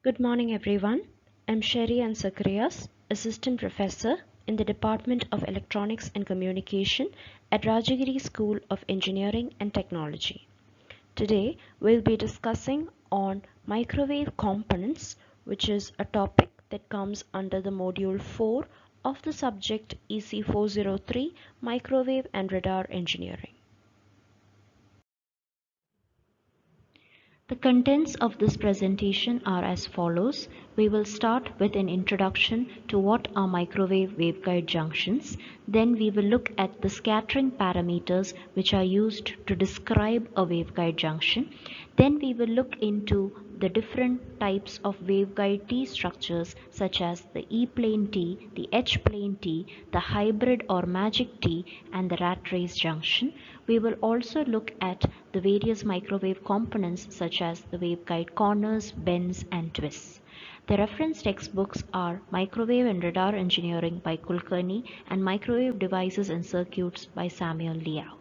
Good morning, everyone. I'm Sherry Ansakrias, Assistant Professor in the Department of Electronics and Communication at Rajagiri School of Engineering and Technology. Today, we'll be discussing on microwave components, which is a topic that comes under the Module 4 of the subject EC403 Microwave and Radar Engineering. The contents of this presentation are as follows. We will start with an introduction to what are microwave waveguide junctions. Then we will look at the scattering parameters which are used to describe a waveguide junction. Then we will look into the different types of waveguide T structures such as the E-plane T, the H-plane T, the hybrid or magic T, and the rat race junction. We will also look at the various microwave components such as the waveguide corners, bends, and twists. The reference textbooks are Microwave and Radar Engineering by Kulkarni and Microwave Devices and Circuits by Samuel Liao.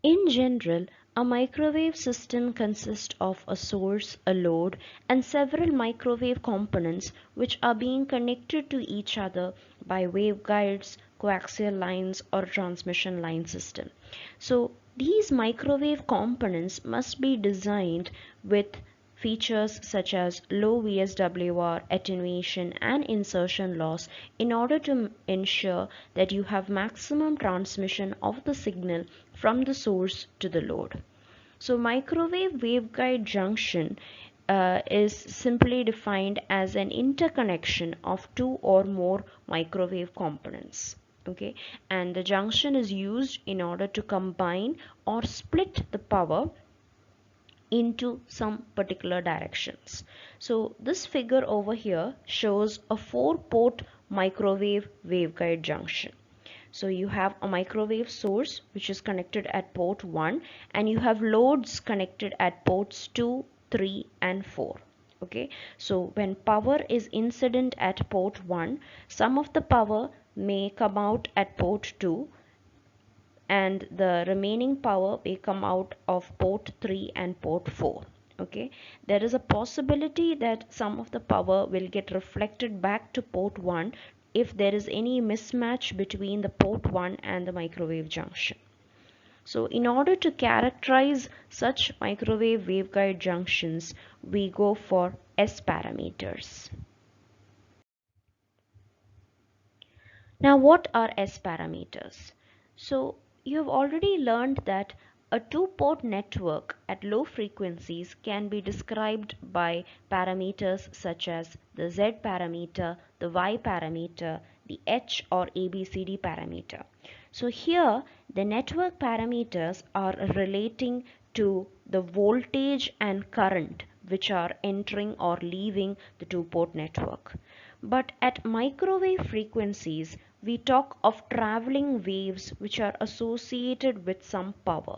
In general, a microwave system consists of a source, a load, and several microwave components which are being connected to each other by waveguides, coaxial lines, or transmission line system. So these microwave components must be designed with features such as low VSWR, attenuation, and insertion loss in order to ensure that you have maximum transmission of the signal from the source to the load. So microwave waveguide junction is simply defined as an interconnection of two or more microwave components. Okay, and the junction is used in order to combine or split the power into some particular directions. So this figure over here shows a 4-port microwave waveguide junction. So you have a microwave source which is connected at port 1 and you have loads connected at ports 2, 3 and 4. Okay, so when power is incident at port 1, some of the power may come out at port 2 and the remaining power may come out of port 3 and port 4. Okay, there is a possibility that some of the power will get reflected back to port 1 if there is any mismatch between the port 1 and the microwave junction. So in order to characterize such microwave waveguide junctions, we go for S parameters. Now what are S parameters? So you have already learned that a two-port network at low frequencies can be described by parameters such as the Z parameter, the Y parameter, the H or ABCD parameter. So here the network parameters are relating to the voltage and current which are entering or leaving the two-port network. But at microwave frequencies, we talk of traveling waves which are associated with some power.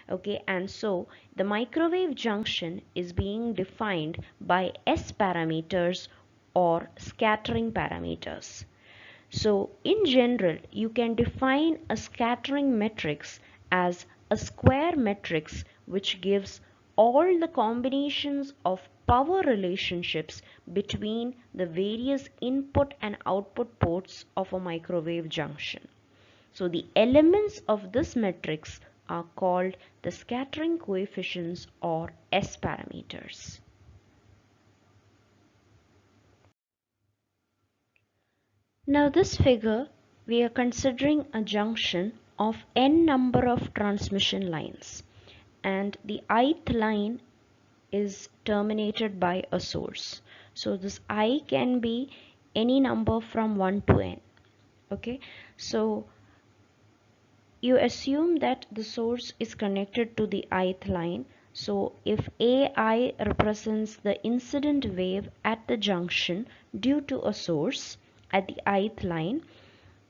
Okay, and so the microwave junction is being defined by S parameters or scattering parameters. So in general, you can define a scattering matrix as a square matrix which gives all the combinations of power relationships between the various input and output ports of a microwave junction. So the elements of this matrix are called the scattering coefficients or S parameters. Now this figure, we are considering a junction of n number of transmission lines and the ith line is terminated by a source. So this I can be any number from 1 to n. Okay, so you assume that the source is connected to the ith line. So if AI represents the incident wave at the junction due to a source at the ith line,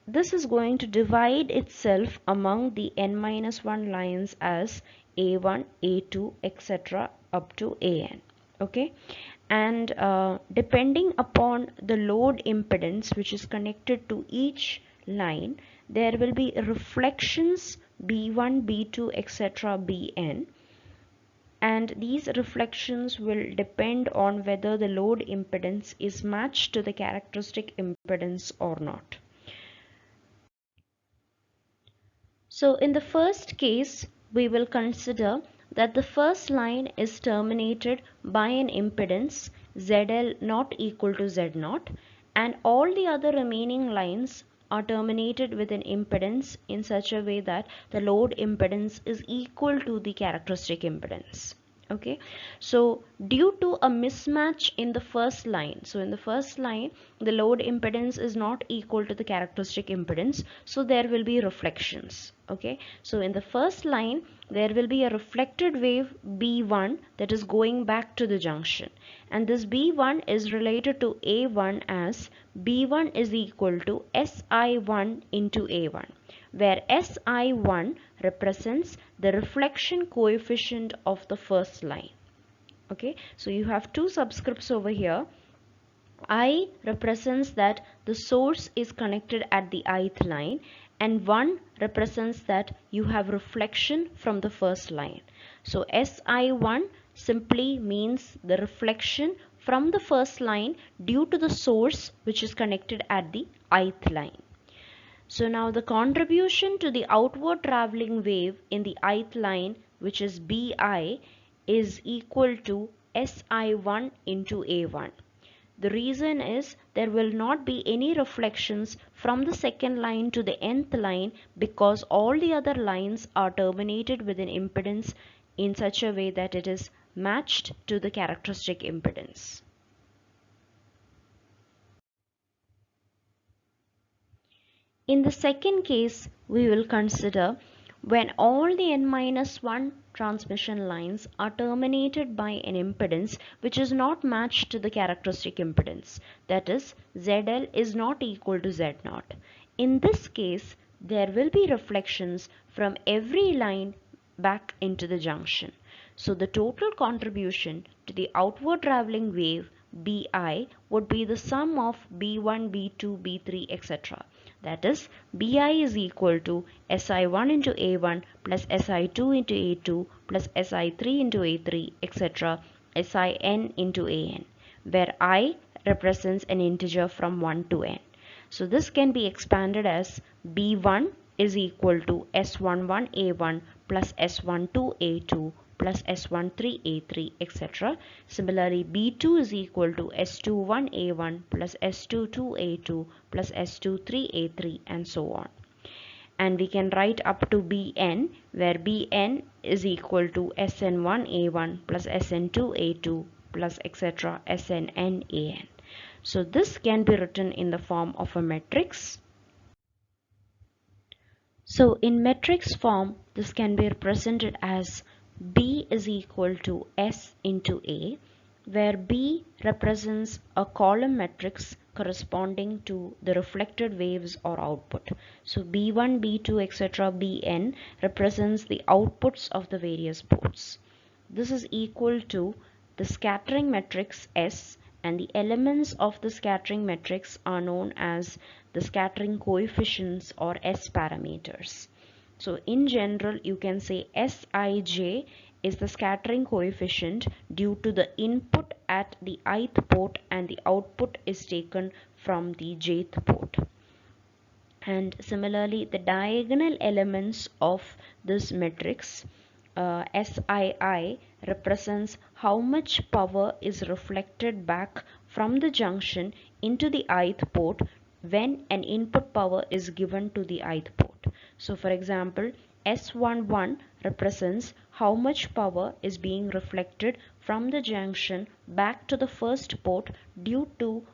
this is going to divide itself among the n-1 lines as A1, A2, etc. up to AN. Okay, and depending upon the load impedance which is connected to each line, there will be reflections B1, B2, etc. Bn, and these reflections will depend on whether the load impedance is matched to the characteristic impedance or not. So in the first case, we will consider that the first line is terminated by an impedance ZL not equal to Z0, and all the other remaining lines are terminated with an impedance in such a way that the load impedance is equal to the characteristic impedance. Okay, so due to a mismatch in the first line, so in the first line the load impedance is not equal to the characteristic impedance, so there will be reflections. Okay, so in the first line there will be a reflected wave B1 that is going back to the junction, and this B1 is related to A1 as B1 is equal to SI1 into A1, where SI1 represents the reflection coefficient of the first line. Okay, so you have two subscripts over here. I represents that the source is connected at the ith line, and 1 represents that you have reflection from the first line. So SI1 simply means the reflection from the first line due to the source which is connected at the ith line. So now the contribution to the outward travelling wave in the ith line, which is Bi, is equal to Si1 into A1. The reason is there will not be any reflections from the second line to the nth line because all the other lines are terminated with an impedance in such a way that it is matched to the characteristic impedance. In the second case, we will consider when all the n-1 transmission lines are terminated by an impedance which is not matched to the characteristic impedance, that is, ZL is not equal to Z0. In this case, there will be reflections from every line back into the junction. So the total contribution to the outward travelling wave Bi would be the sum of B1, B2, B3, etc. That is, Bi is equal to Si1 into A1 plus Si2 into A2 plus Si3 into A3, etc. Sin into An, where I represents an integer from 1 to n. So this can be expanded as B1 is equal to S11A1 plus S12A2 plus S13A3, etc. Similarly, B2 is equal to S21A1 plus S22A2 plus S23A3 and so on. And we can write up to Bn, where Bn is equal to Sn1A1 plus Sn2A2 plus etc. Snnan. So this can be written in the form of a matrix. So in matrix form, this can be represented as B is equal to S into A, where B represents a column matrix corresponding to the reflected waves or output. So B1, B2, etc. Bn represents the outputs of the various ports. This is equal to the scattering matrix S, and the elements of the scattering matrix are known as the scattering coefficients or S parameters. So in general, you can say Sij is the scattering coefficient due to the input at the ith port and the output is taken from the jth port. And similarly, the diagonal elements of this matrix Sii represents how much power is reflected back from the junction into the ith port when an input power is given to the ith port. So for example, S11 represents how much power is being reflected from the junction back to the first port due to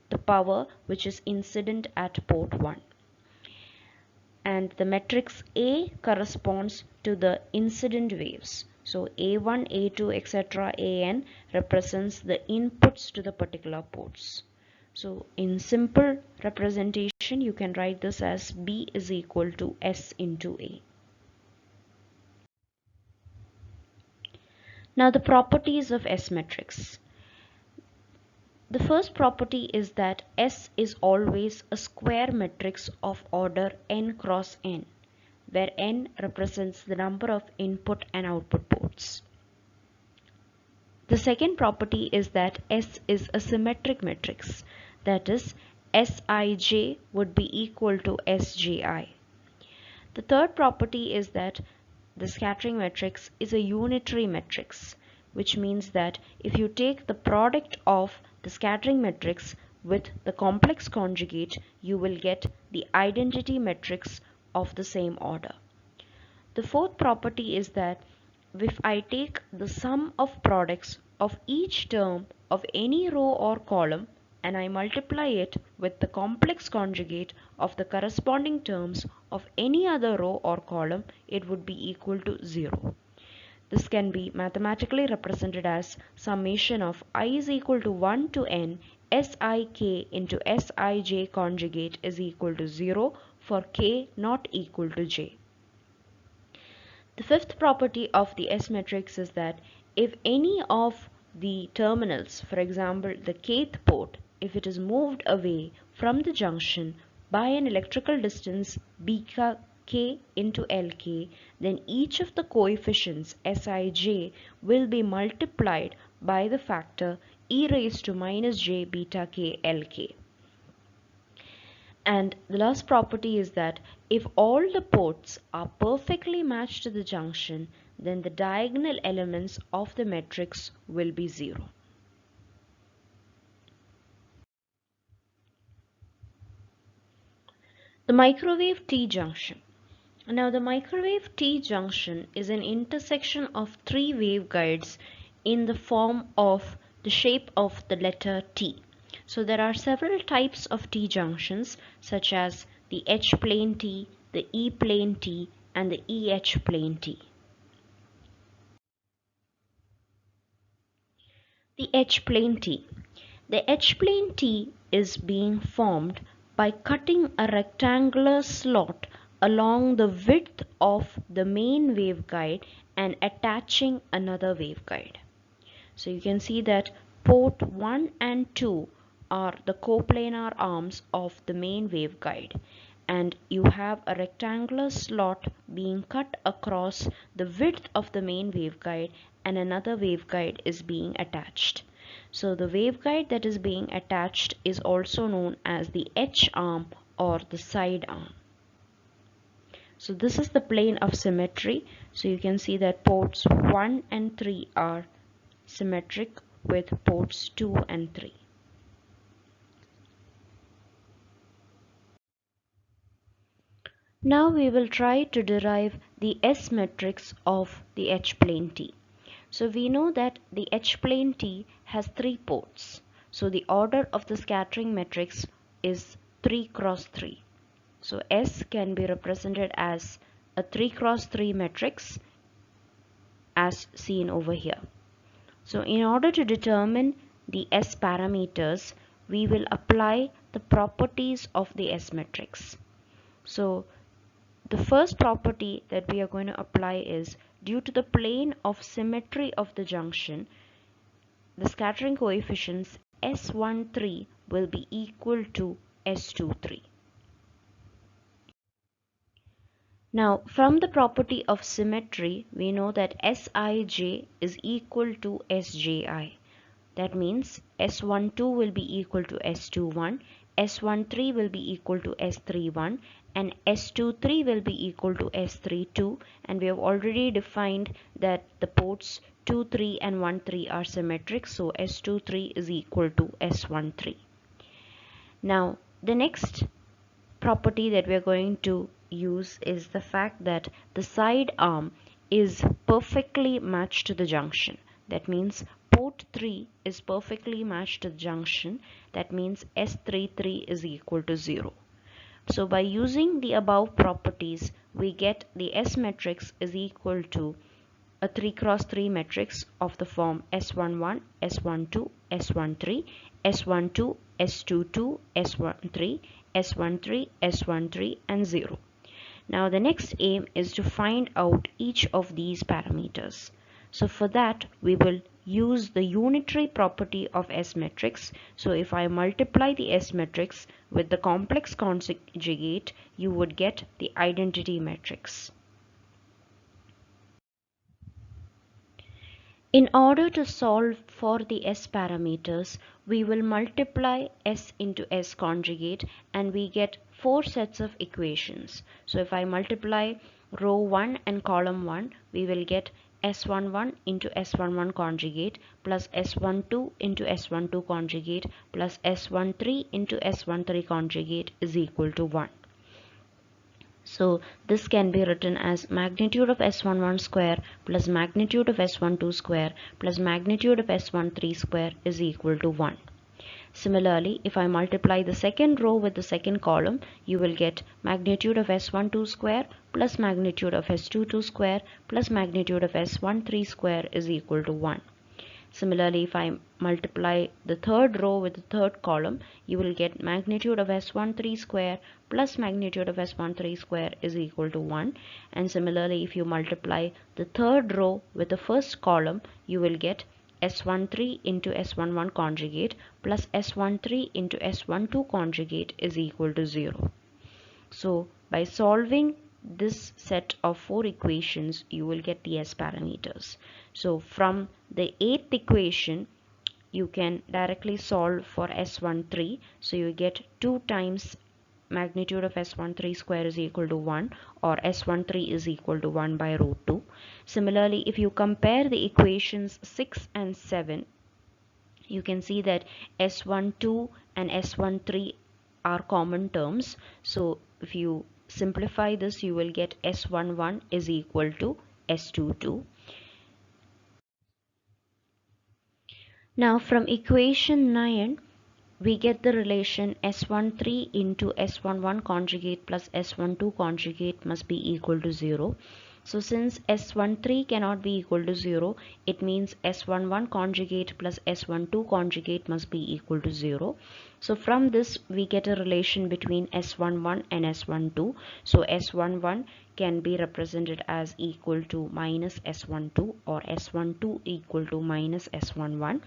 the power which is incident at port 1. And the matrix A corresponds to the incident waves. So A1, A2, etc. An represents the inputs to the particular ports. So in simple representation, you can write this as B is equal to S into A. Now the properties of S matrix. The first property is that S is always a square matrix of order n cross n, where n represents the number of input and output ports. The second property is that S is a symmetric matrix. That is, Sij would be equal to Sji. The third property is that the scattering matrix is a unitary matrix, which means that if you take the product of the scattering matrix with the complex conjugate, you will get the identity matrix of the same order. The fourth property is that if I take the sum of products of each term of any row or column and I multiply it with the complex conjugate of the corresponding terms of any other row or column, it would be equal to 0. This can be mathematically represented as summation of I is equal to 1 to n Sik into Sij conjugate is equal to 0 for k not equal to j. The fifth property of the S matrix is that if any of the terminals, for example the kth port, if it is moved away from the junction by an electrical distance bk into lk, then each of the coefficients Sij will be multiplied by the factor e raised to minus j beta k lk. And the last property is that if all the ports are perfectly matched to the junction, then the diagonal elements of the matrix will be 0. The microwave T junction. Now the microwave T junction is an intersection of three waveguides in the form of the shape of the letter T. So there are several types of T junctions such as the H plane T, the E plane T and the EH plane T. The H plane T. The H plane T is being formed by cutting a rectangular slot along the width of the main waveguide and attaching another waveguide. So you can see that port 1 and 2 are the coplanar arms of the main waveguide, and you have a rectangular slot being cut across the width of the main waveguide and another waveguide is being attached. So the waveguide that is being attached is also known as the H arm or the side arm. So this is the plane of symmetry. So you can see that ports 1 and 3 are symmetric with ports 2 and 3. Now we will try to derive the S matrix of the H plane T. So we know that the H plane T has 3 ports. So the order of the scattering matrix is 3 cross 3. So S can be represented as a 3 cross 3 matrix as seen over here. So in order to determine the S parameters, we will apply the properties of the S matrix. So the first property that we are going to apply is, due to the plane of symmetry of the junction, the scattering coefficients S13 will be equal to S23. Now from the property of symmetry, we know that Sij is equal to Sji. That means S12 will be equal to S21, S13 will be equal to S31 and S23 will be equal to S32, and we have already defined that the ports 2, 3 and 1, 3 are symmetric, so S23 is equal to S13. Now the next property that we are going to use is the fact that the side arm is perfectly matched to the junction. That means port 3 is perfectly matched to the junction. That means S33 is equal to 0. So by using the above properties, we get the S matrix is equal to a 3 cross 3 matrix of the form S11, S12, S13, S12, S22, S13, S13, S13 and 0. Now the next aim is to find out each of these parameters. So for that we will use the unitary property of S matrix. So if I multiply the S matrix with the complex conjugate, you would get the identity matrix. In order to solve for the S parameters, we will multiply S into S conjugate and we get four sets of equations. So if I multiply row 1 and column 1, we will get S11 into S11 conjugate plus S12 into S12 conjugate plus S13 into S13 conjugate is equal to 1. So this can be written as magnitude of S11 square plus magnitude of S12 square plus magnitude of S13 square is equal to 1. Similarly, if I multiply the second row with the second column, you will get magnitude of S12 square plus magnitude of S22 square plus magnitude of S13 square is equal to 1. Similarly, if I multiply the third row with the third column, you will get magnitude of S13 square plus magnitude of S13 square is equal to 1. And similarly, if you multiply the third row with the first column, you will get S13 into S11 conjugate plus S13 into S12 conjugate is equal to 0. So by solving this set of four equations, you will get the S parameters. So from the eighth equation, you can directly solve for S13. So you get 2 times magnitude of S13 square is equal to 1, or S13 is equal to 1 by root 2. Similarly, if you compare the equations 6 and 7, you can see that S12 and S13 are common terms. So if you simplify this, you will get S11 is equal to S22. Now from equation 9, we get the relation S13 into S11 conjugate plus S12 conjugate must be equal to 0. So since S13 cannot be equal to 0, it means S11 conjugate plus S12 conjugate must be equal to 0. So from this we get a relation between S11 and S12. So S11 can be represented as equal to minus S12 or S12 equal to minus S11.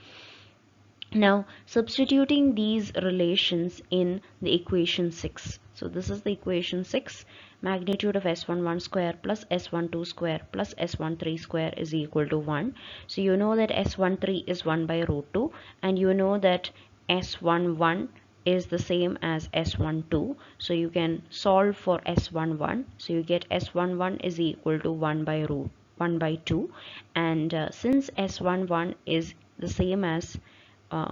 Now substituting these relations in the equation 6. So this is the equation 6. Magnitude of S11 square plus S12 square plus S13 square is equal to 1. So you know that S13 is 1 by root 2, and you know that S11 is the same as S12. So you can solve for S11. So you get S11 is equal to 1 by root 1 by 2, and since S11 is the same as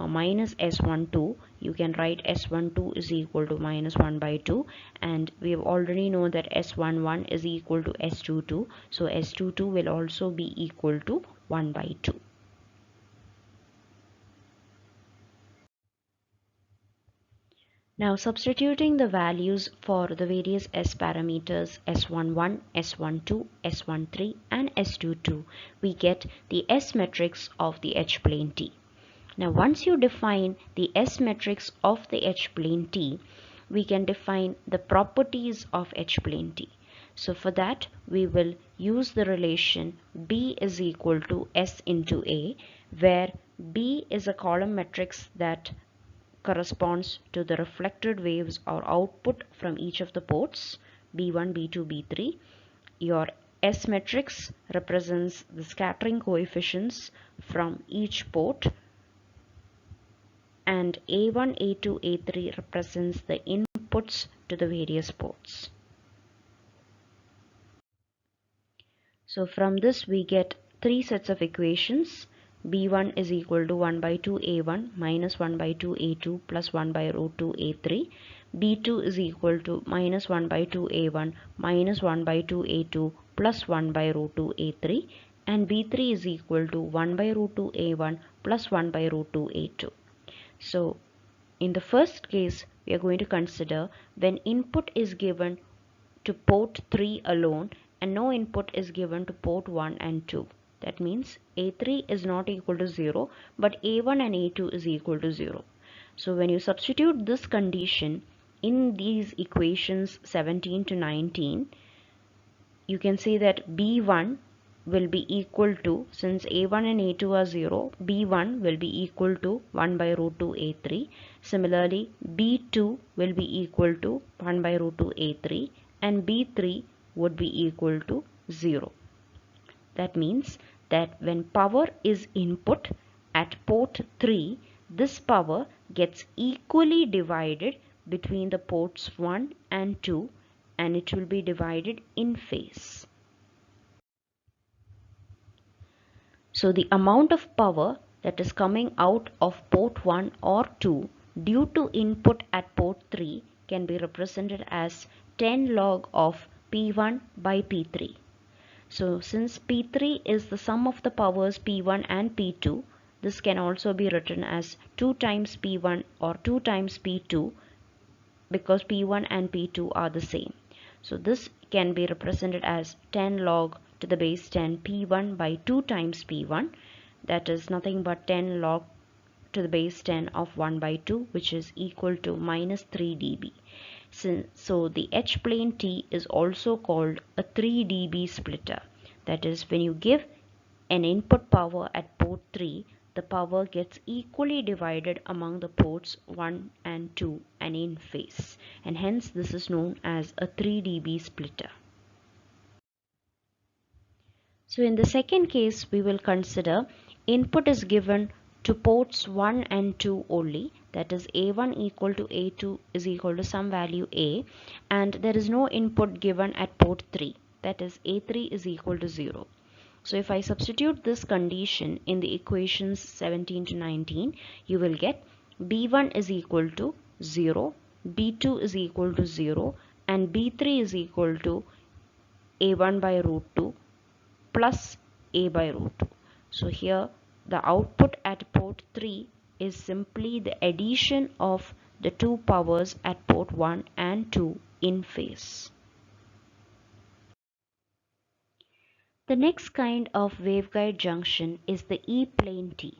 minus S12, you can write S12 is equal to minus 1 by 2, and we have already know that S11 is equal to S22, so S22 will also be equal to 1 by 2. Now substituting the values for the various S parameters S11, S12, S13 and S22, we get the S matrix of the H-plane T. Now once you define the S matrix of the H-plane T, we can define the properties of H-plane T. So for that we will use the relation B is equal to S into A, where B is a column matrix that corresponds to the reflected waves or output from each of the ports B1, B2, B3. Your S matrix represents the scattering coefficients from each port, and A1, A2, A3 represents the inputs to the various ports. So from this we get three sets of equations. B1 is equal to 1 by 2 A1 minus 1 by 2 A2 plus 1 by root 2 A3. B2 is equal to minus 1 by 2 A1 minus 1 by 2 A2 plus 1 by root 2 A3. And B3 is equal to 1 by root 2 A1 plus 1 by root 2 A2. So in the first case, we are going to consider when input is given to port 3 alone and no input is given to port 1 and 2. That means A3 is not equal to 0, but A1 and A2 is equal to 0. So when you substitute this condition in these equations 17 to 19, you can say that B1 will be equal to, since A1 and A2 are 0, B1 will be equal to 1 by root 2 A3. Similarly, B2 will be equal to 1 by root 2 A3, and B3 would be equal to 0. That means that when power is input at port 3, this power gets equally divided between the ports 1 and 2, and it will be divided in phase. So the amount of power that is coming out of port 1 or 2 due to input at port 3 can be represented as 10 log of P1 by P3. So since P3 is the sum of the powers P1 and P2, this can also be written as 2 times P1 or 2 times P2 because P1 and P2 are the same. So this can be represented as 10 log to the base 10 P1 by 2 times P1, that is nothing but 10 log to the base 10 of 1 by 2, which is equal to minus 3 dB. So the H plane T is also called a 3 dB splitter. That is, when you give an input power at port 3, the power gets equally divided among the ports 1 and 2 and in phase, and hence this is known as a 3 dB splitter. So in the second case, we will consider input is given to ports 1 and 2 only, that is A1 equal to A2 is equal to some value A, and there is no input given at port 3, that is A3 is equal to 0. So if I substitute this condition in the equations 17 to 19, you will get B1 is equal to 0, B2 is equal to 0, and B3 is equal to A1 by root 2 plus A by root 2. So here the output at port 3 is simply the addition of the two powers at port 1 and 2 in phase. The next kind of waveguide junction is the E-plane T.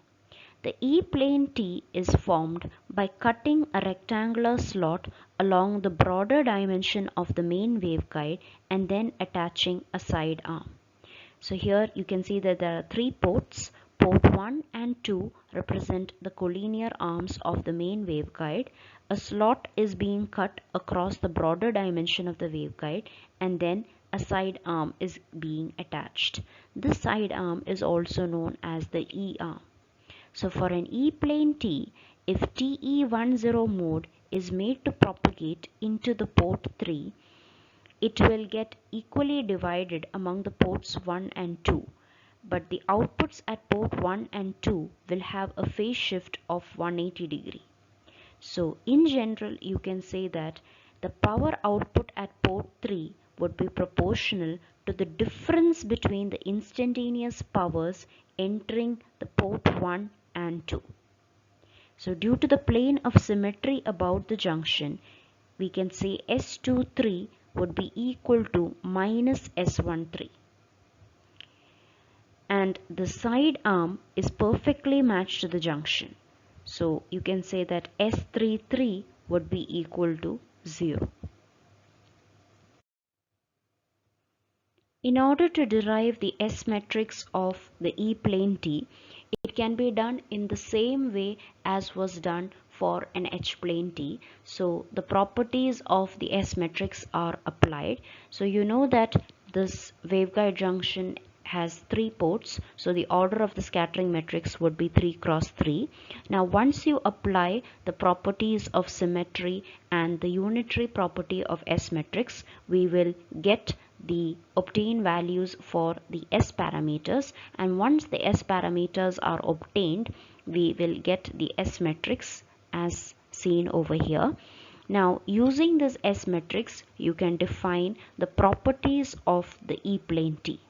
The E-plane T is formed by cutting a rectangular slot along the broader dimension of the main waveguide and then attaching a side arm. So here you can see that there are three ports. Port 1 and 2 represent the collinear arms of the main waveguide. A slot is being cut across the broader dimension of the waveguide, and then a side arm is being attached. This side arm is also known as the E arm. So for an E-plane T, if TE10 mode is made to propagate into the port 3, it will get equally divided among the ports 1 and 2. But the outputs at port 1 and 2 will have a phase shift of 180 degree. So in general, you can say that the power output at port 3 would be proportional to the difference between the instantaneous powers entering the port 1 and 2. So due to the plane of symmetry about the junction, we can say S23 would be equal to minus S13. And the side arm is perfectly matched to the junction. So you can say that S33 would be equal to 0. In order to derive the S matrix of the E-plane T, it can be done in the same way as was done for an H-plane T. So the properties of the S matrix are applied. So you know that this waveguide junction has three ports, so the order of the scattering matrix would be 3 cross 3. Now once you apply the properties of symmetry and the unitary property of S matrix, we will get the obtained values for the S parameters, and once the S parameters are obtained, we will get the S matrix as seen over here. Now using this S matrix, you can define the properties of the E-plane T.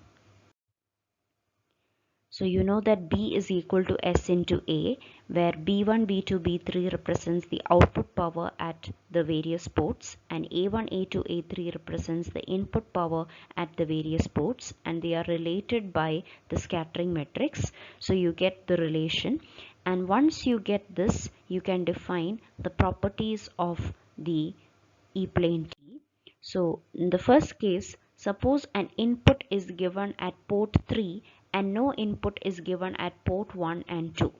So you know that B is equal to S into A, where B1, B2, B3 represents the output power at the various ports, and A1, A2, A3 represents the input power at the various ports, and they are related by the scattering matrix. So you get the relation, and once you get this, you can define the properties of the E-plane T. So in the first case, suppose an input is given at port 3 and no input is given at port 1 and 2.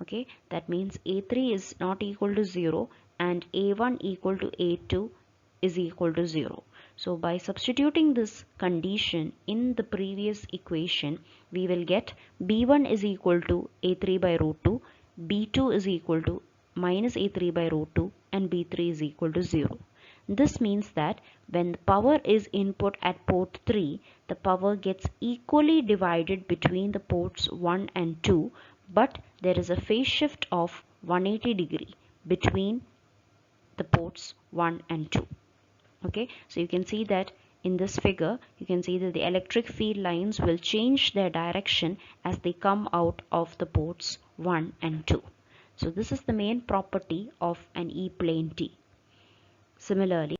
Okay, that means A3 is not equal to 0 and A1 equal to A2 is equal to 0. So by substituting this condition in the previous equation, we will get B1 is equal to A3 by root 2, B2 is equal to minus A3 by root 2, and B3 is equal to 0. This means that when the power is input at port 3, the power gets equally divided between the ports 1 and 2, but there is a phase shift of 180 degree between the ports 1 and 2. Okay, so you can see that in this figure you can see that the electric field lines will change their direction as they come out of the ports 1 and 2. So this is the main property of an E-plane T. Similarly,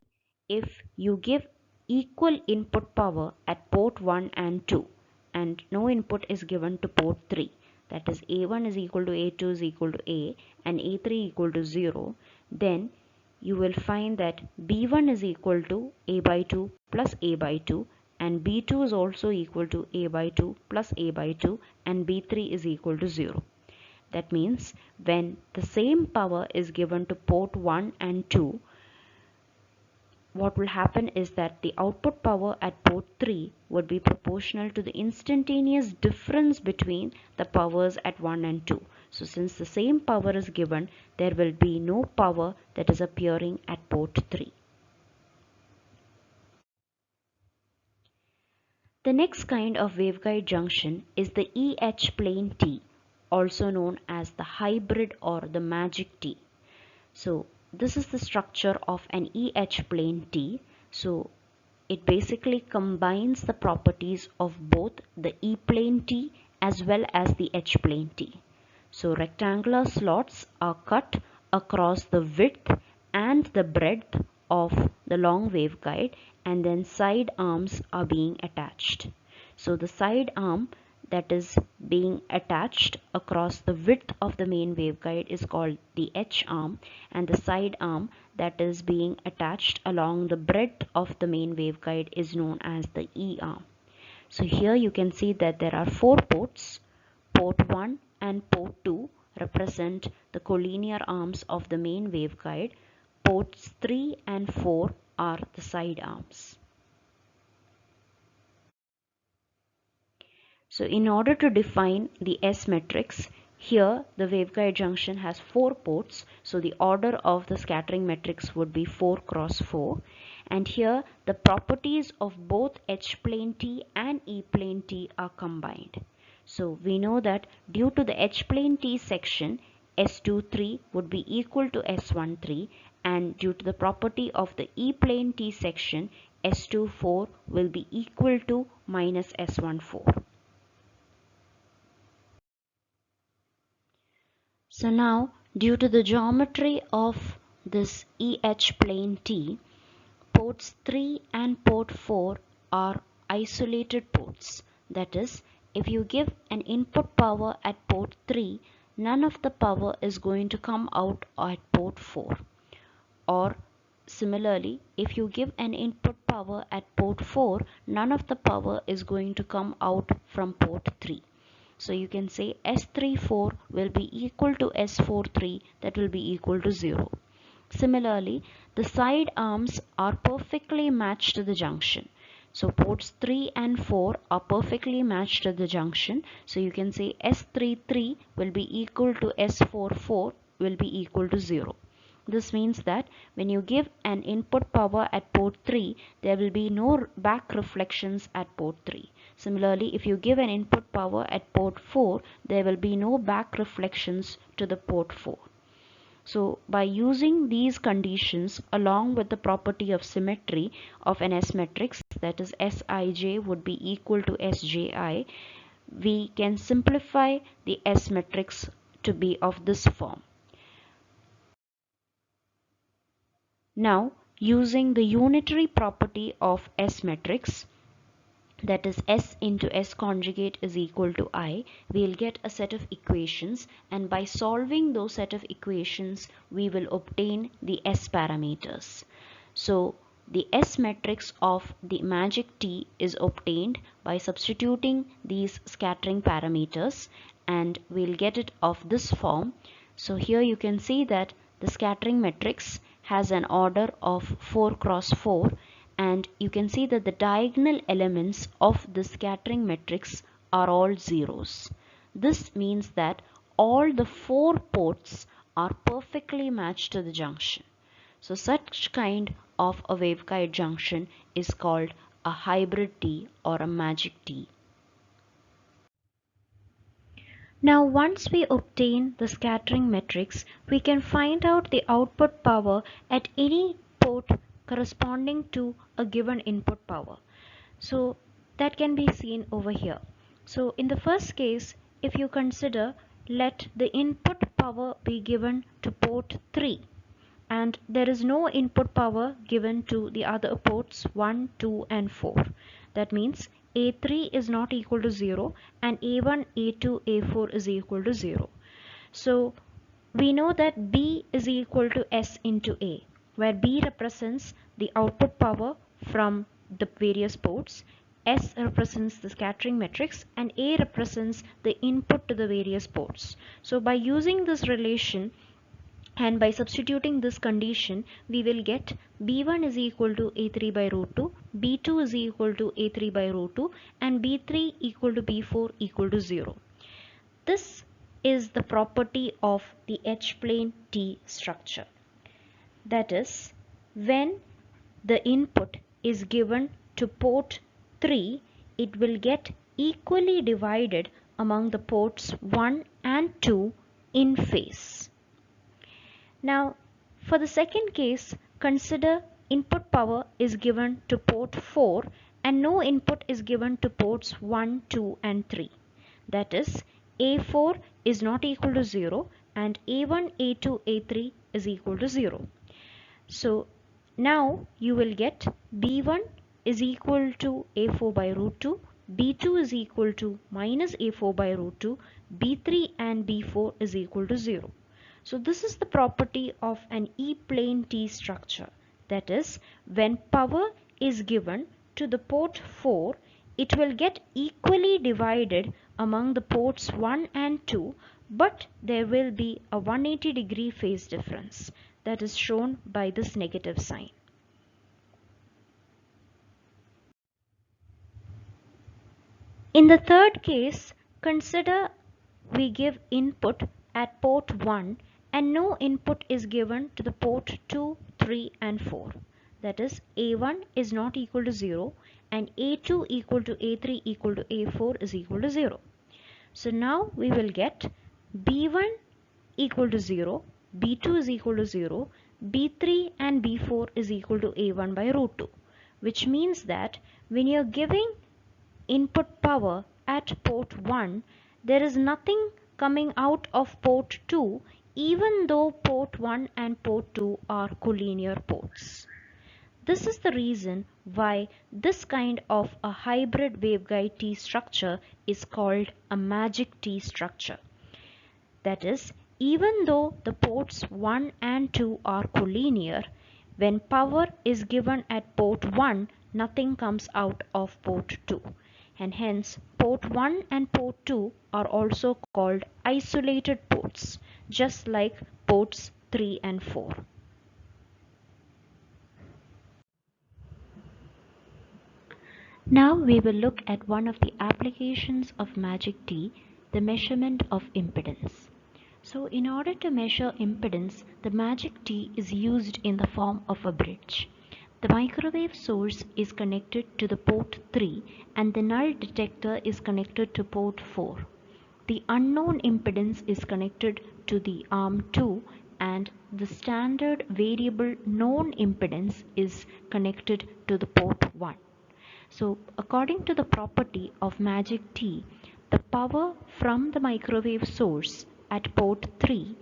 if you give equal input power at port 1 and 2 and no input is given to port 3, that is A1 is equal to A2 is equal to A and A3 equal to 0, then you will find that B1 is equal to A by 2 plus A by 2, and B2 is also equal to A by 2 plus A by 2, and B3 is equal to 0. That means when the same power is given to port 1 and 2, what will happen is that the output power at port 3 would be proportional to the instantaneous difference between the powers at 1 and 2. So since the same power is given, there will be no power that is appearing at port 3. The next kind of waveguide junction is the EH plane T, also known as the hybrid or the magic T. So this is the structure of an EH plane T. So it basically combines the properties of both the E plane T as well as the H plane T. So rectangular slots are cut across the width and the breadth of the long waveguide, and then side arms are being attached. So the side arm that is being attached across the width of the main waveguide is called the H arm, and the side arm that is being attached along the breadth of the main waveguide is known as the E arm. So here you can see that there are 4 ports. Port 1 and port 2 represent the collinear arms of the main waveguide. Ports 3 and 4 are the side arms. So in order to define the S matrix, here the waveguide junction has 4 ports, so the order of the scattering matrix would be 4 cross 4, and here the properties of both H plane T and E plane T are combined. So we know that due to the H plane T section, S23 would be equal to S13, and due to the property of the E plane T section, S24 will be equal to minus S14. So now, due to the geometry of this EH plane T, ports 3 and port 4 are isolated ports. That is, if you give an input power at port 3, none of the power is going to come out at port 4. Or similarly, if you give an input power at port 4, none of the power is going to come out from port 3. So you can say S34 will be equal to S43, that will be equal to 0. Similarly, the side arms are perfectly matched to the junction. So ports 3 and 4 are perfectly matched to the junction. So you can say S33 will be equal to S44 will be equal to 0. This means that when you give an input power at port 3, there will be no back reflections at port 3. Similarly, if you give an input power at port 4, there will be no back reflections to the port 4. So by using these conditions along with the property of symmetry of an S matrix, that is Sij would be equal to Sji, we can simplify the S matrix to be of this form. Now, using the unitary property of S matrix, that is S into S conjugate is equal to I, we'll get a set of equations, and by solving those set of equations we will obtain the S parameters. So the S matrix of the magic T is obtained by substituting these scattering parameters, and we'll get it of this form. So here you can see that the scattering matrix has an order of 4 cross 4, and you can see that the diagonal elements of the scattering matrix are all zeros. This means that all the 4 ports are perfectly matched to the junction. So such kind of a waveguide junction is called a hybrid T or a magic T. Now once we obtain the scattering matrix, we can find out the output power at any port corresponding to a given input power. So that can be seen over here. So in the first case, if you consider, let the input power be given to port 3 and there is no input power given to the other ports 1, 2 and 4. That means A3 is not equal to 0 and A1, A2, A4 is equal to 0. So we know that B is equal to S into A, where B represents the output power from the various ports, S represents the scattering matrix and A represents the input to the various ports. So by using this relation and by substituting this condition, we will get B1 is equal to A3 by root 2, B2 is equal to A3 by root 2 and B3 equal to B4 equal to 0. This is the property of the H-plane T structure. That is, when the input is given to port 3, it will get equally divided among the ports 1 and 2 in phase. Now, for the second case, consider input power is given to port 4 and no input is given to ports 1, 2 and 3. That is, A4 is not equal to 0 and A1, A2, A3 is equal to 0. So now you will get B1 is equal to A4 by root 2, B2 is equal to minus A4 by root 2, B3 and B4 is equal to 0. So this is the property of an E-plane T structure. That is, when power is given to the port 4, it will get equally divided among the ports 1 and 2, but there will be a 180-degree phase difference that is shown by this negative sign. In the third case, consider we give input at port 1 and no input is given to the port 2, 3 and 4. That is, A1 is not equal to 0 and A2 equal to A3 equal to A4 is equal to 0. So now we will get B1 equal to 0, B2 is equal to 0, B3 and B4 is equal to A1 by root 2, which means that when you are giving input power at port 1, there is nothing coming out of port 2 even though port 1 and port 2 are collinear ports. This is the reason why this kind of a hybrid waveguide T structure is called a magic T structure. That is, even though the ports 1 and 2 are collinear, when power is given at port 1, nothing comes out of port 2. And hence port 1 and port 2 are also called isolated ports, just like ports 3 and 4. Now we will look at one of the applications of magic T, the measurement of impedance. So in order to measure impedance, the magic T is used in the form of a bridge. The microwave source is connected to the port 3 and the null detector is connected to port 4. The unknown impedance is connected to the arm 2 and the standard variable known impedance is connected to the port 1. So according to the property of magic T, the power from the microwave source at port 3,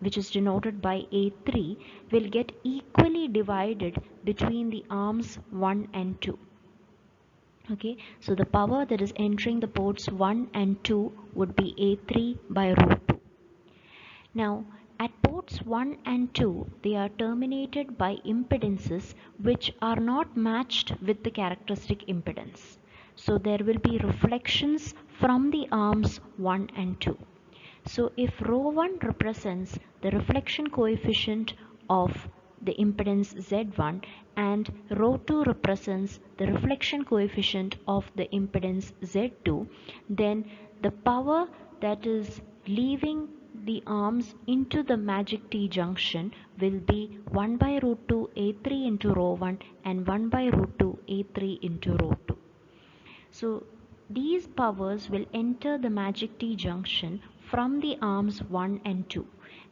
which is denoted by A3, will get equally divided between the arms 1 and 2. Okay, so the power that is entering the ports 1 and 2 would be A3 by root 2. Now, at ports 1 and 2, they are terminated by impedances which are not matched with the characteristic impedance. So there will be reflections from the arms 1 and 2. So if ρ1 represents the reflection coefficient of the impedance Z1, and rho 2 represents the reflection coefficient of the impedance Z2, then the power that is leaving the arms into the magic T junction will be 1 by root 2 A3 into rho 1 and 1 by root 2 A3 into rho 2. So these powers will enter the magic T junction from the arms 1 and 2,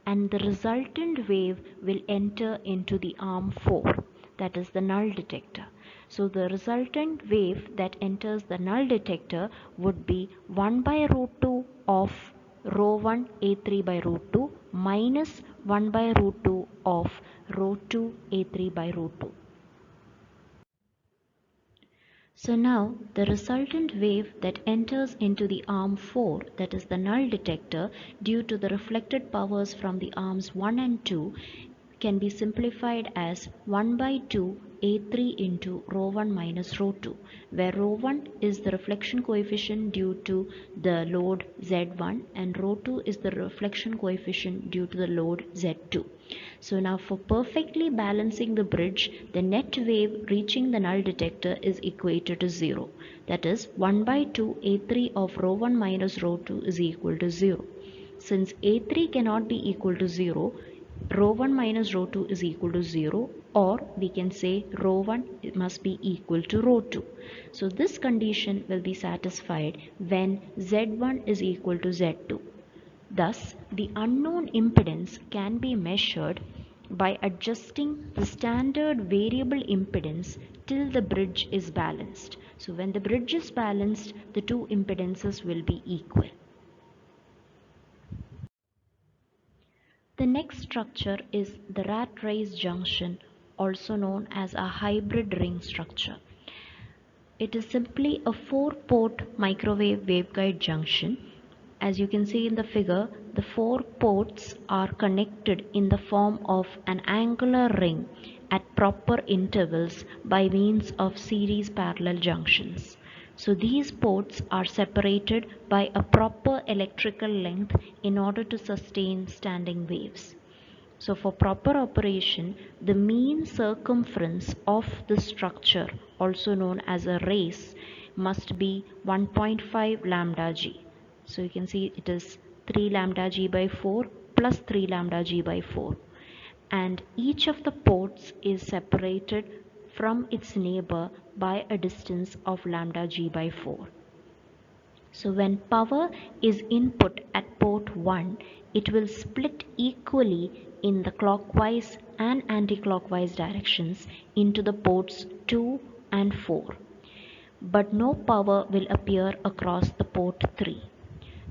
and the resultant wave will enter into the arm 4, that is the null detector. So the resultant wave that enters the null detector would be 1 by root 2 of rho 1 A3 by root 2 minus 1 by root 2 of rho 2 A3 by root 2. So now the resultant wave that enters into the arm 4, that is the null detector, due to the reflected powers from the arms 1 and 2, can be simplified as 1 by 2 A3 into rho 1 minus rho 2, where rho 1 is the reflection coefficient due to the load Z1 and rho 2 is the reflection coefficient due to the load Z2. So now for perfectly balancing the bridge, the net wave reaching the null detector is equated to 0. That is 1 by 2 A3 of rho 1 minus rho 2 is equal to 0. Since A3 cannot be equal to 0, rho 1 minus rho 2 is equal to 0, or we can say rho 1 must be equal to rho 2. So this condition will be satisfied when Z1 is equal to Z2. Thus, the unknown impedance can be measured by adjusting the standard variable impedance till the bridge is balanced. So when the bridge is balanced, the two impedances will be equal. The next structure is the rat race junction, also known as a hybrid ring structure. It is simply a 4-port microwave waveguide junction. As you can see in the figure, the 4 ports are connected in the form of an angular ring at proper intervals by means of series parallel junctions. So these ports are separated by a proper electrical length in order to sustain standing waves. So for proper operation, the mean circumference of the structure, also known as a race, must be 1.5 lambda g. So you can see it is 3 lambda g by 4 plus 3 lambda g by 4. And each of the ports is separated from its neighbor by a distance of lambda g by 4. So when power is input at port 1, it will split equally in the clockwise and anti-clockwise directions into the ports 2 and 4. But no power will appear across the port 3.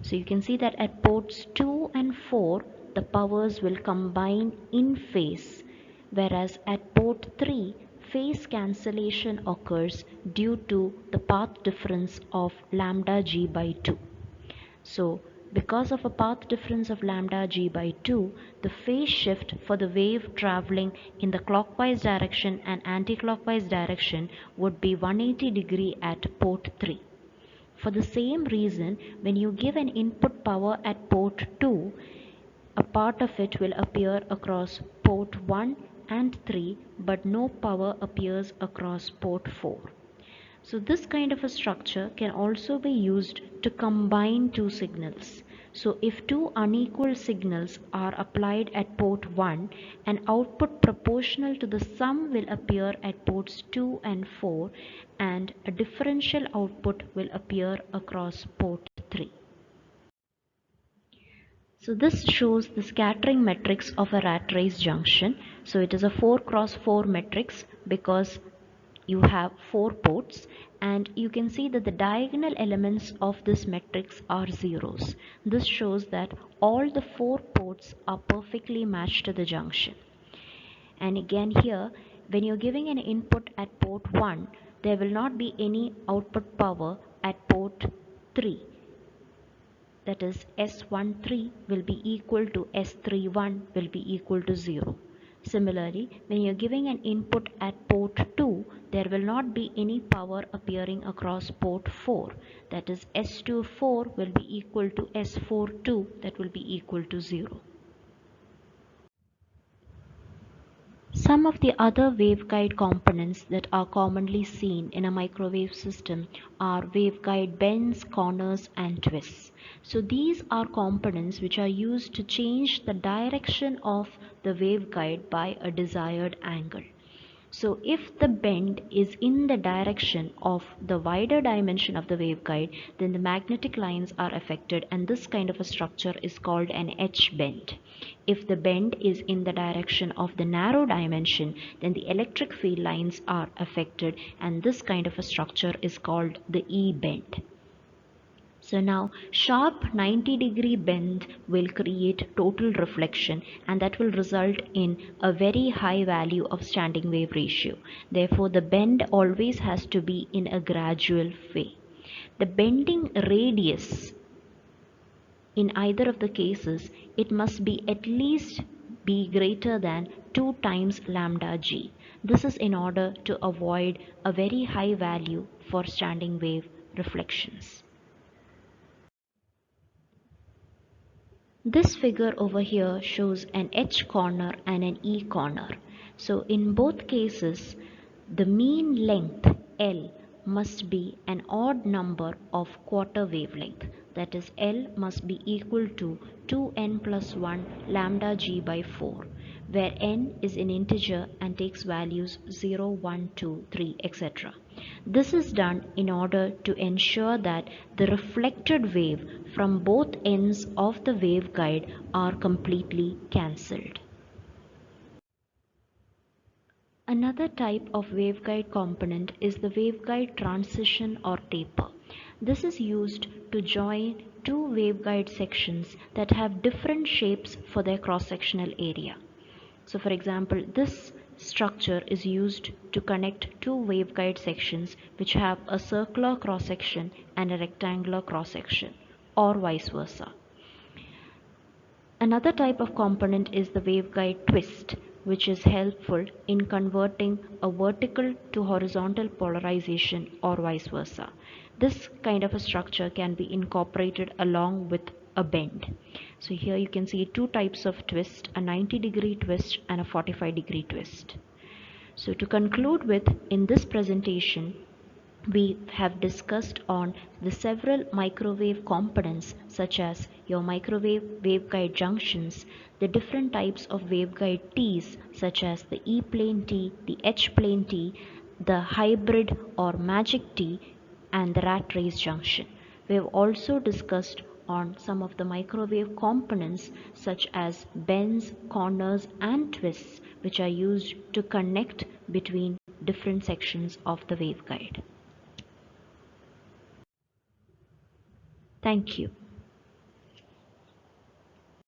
So you can see that at ports 2 and 4, the powers will combine in phase, whereas at port 3, phase cancellation occurs due to the path difference of lambda g by 2. So because of a path difference of lambda g by 2, the phase shift for the wave traveling in the clockwise direction and anti-clockwise direction would be 180 degree at port 3. For the same reason, when you give an input power at port 2, a part of it will appear across port 1 and 3, but no power appears across port 4. So this kind of a structure can also be used to combine two signals. So if two unequal signals are applied at port 1, an output proportional to the sum will appear at ports 2 and 4, and a differential output will appear across port 3. So this shows the scattering matrix of a rat race junction. So it is a 4 cross 4 matrix because you have 4 ports, and you can see that the diagonal elements of this matrix are zeros. This shows that all the 4 ports are perfectly matched to the junction. And again here, when you're giving an input at port 1, there will not be any output power at port 3. That is S13 will be equal to S31 will be equal to 0. Similarly, when you're giving an input at port 2, there will not be any power appearing across port 4. That is S24 will be equal to S42 that will be equal to 0. Some of the other waveguide components that are commonly seen in a microwave system are waveguide bends, corners, and twists. So these are components which are used to change the direction of the waveguide by a desired angle. So if the bend is in the direction of the wider dimension of the waveguide, then the magnetic lines are affected, and this kind of a structure is called an H-bend. If the bend is in the direction of the narrow dimension, then the electric field lines are affected, and this kind of a structure is called the E-bend. So now sharp 90-degree bend will create total reflection, and that will result in a very high value of standing wave ratio. Therefore the bend always has to be in a gradual way. The bending radius in either of the cases, it must be at least be greater than 2 times lambda g. This is in order to avoid a very high value for standing wave reflections. This figure over here shows an H corner and an E corner. So in both cases, the mean length L must be an odd number of quarter wavelength. That is, L must be equal to 2n plus 1 lambda g by 4, where n is an integer and takes values 0, 1, 2, 3, etc. This is done in order to ensure that the reflected wave from both ends of the waveguide are completely cancelled. Another type of waveguide component is the waveguide transition or taper. This is used to join two waveguide sections that have different shapes for their cross-sectional area. So for example, this structure is used to connect two waveguide sections which have a circular cross-section and a rectangular cross-section, or vice versa. Another type of component is the waveguide twist, which is helpful in converting a vertical to horizontal polarization or vice versa. This kind of a structure can be incorporated along with a bend. So here you can see two types of twist, a 90-degree twist and a 45-degree twist. So to conclude with, in this presentation, we have discussed on the several microwave components such as your microwave waveguide junctions, the different types of waveguide T's such as the E-plane T, the H-plane T, the hybrid or magic T, and the rat race junction. We have also discussed on some of the microwave components such as bends, corners, and twists, which are used to connect between different sections of the waveguide. Thank you.